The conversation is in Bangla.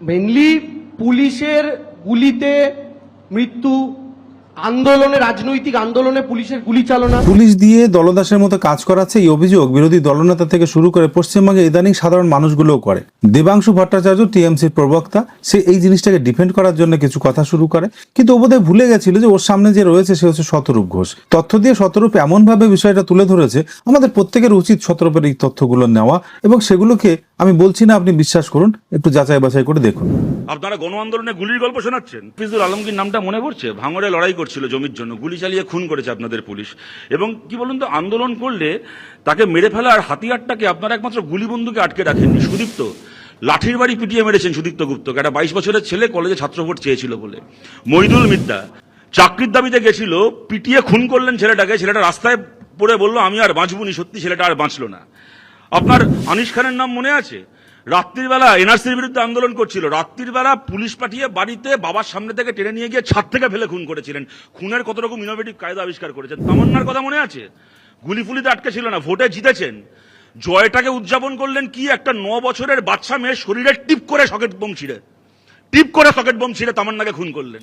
মেনলি পুলিশের গুলিতে মৃত্যু, আন্দোলনে, রাজনৈতিক আন্দোলনে পুলিশের গুলি চালনা, পুলিশ দিয়ে দলদাসের মতো কাজ করাচ্ছে এই অভিযোগ বিরোধী দলনেতা থেকে শুরু করে পশ্চিমবঙ্গে ইদানিং সাধারণ মানুষগুলোও করে। দেবাংশু ভট্টাচার্য টিএমসির প্রবক্তা, সে এই জিনিসটাকে ডিফেন্ড করার জন্য কিছু কথা শুরু করে, কিন্তু ও বোধহয় ভুলে গেছিল যে ওর সামনে যে রয়েছে সে হচ্ছে শতরূপ ঘোষ। তথ্য দিয়ে শতরূপ এমন ভাবে বিষয়টা তুলে ধরেছে, আমাদের প্রত্যেকের উচিত শতরূপের এই তথ্যগুলো নেওয়া এবং সেগুলোকে, আমি বলছি না আপনি বিশ্বাস করুন, একটু যাচাই বাছাই করে দেখুন। আপনারা গণ আন্দোলনে গুলির গল্প শোনাচ্ছেন। হাফিজুল আলমগীর নামটা মনে পড়ছে? ভাঙড়ে লড়াই করছিল জমির জন্য, গুলি চালিয়ে খুন করেছে আপনাদের পুলিশ। এবং কি বলুন তো, আন্দোলন করলে তাকে মেরে ফেলা আর হাতিয়ারটাকে আপনারা একমাত্র গুলি বন্দুকে আটকে রাখেননি। সুদীপ্ত লাঠির বাড়ি পিটিয়ে মেরেছেন সুদীপ্ত গুপ্তকে, একটা 22 বছরের ছেলে কলেজে ছাত্র ভোট চেয়েছিল বলে। মহিদুল মিদ্যা চাকরির দাবিতে গেছিল, পিটিয়ে খুন করলেন ছেলেটাকে। ছেলেটা রাস্তায় পড়ে বলল আমি আর বাঁচবনি, সত্যি ছেলেটা আর বাঁচল না। আপনার আনিস খানের নাম মনে আছে? রাত্রির বেলা এনআরসির বিরুদ্ধে আন্দোলন করছিল, রাত্রির বেলা পুলিশ পাঠিয়ে বাড়িতে বাবার সামনে থেকে টেনে নিয়ে গিয়ে ছাদ থেকে ফেলে খুন করেছিলেন। খুনের কত রকম ইনোভেটিভ কায়দা আবিষ্কার করেছেন। তামান্নার কথা মনে আছে? গুলি ফুলিতে আটকে ছিল না, ভোটে জিতেছেন। জয়টাকে উদযাপন করলেন কি, একটা 9 বছরের বাচ্চা মেয়ে শরীরে টিপ করে সকেট বোম ছিঁড়ে তামান্নাকে খুন করলেন।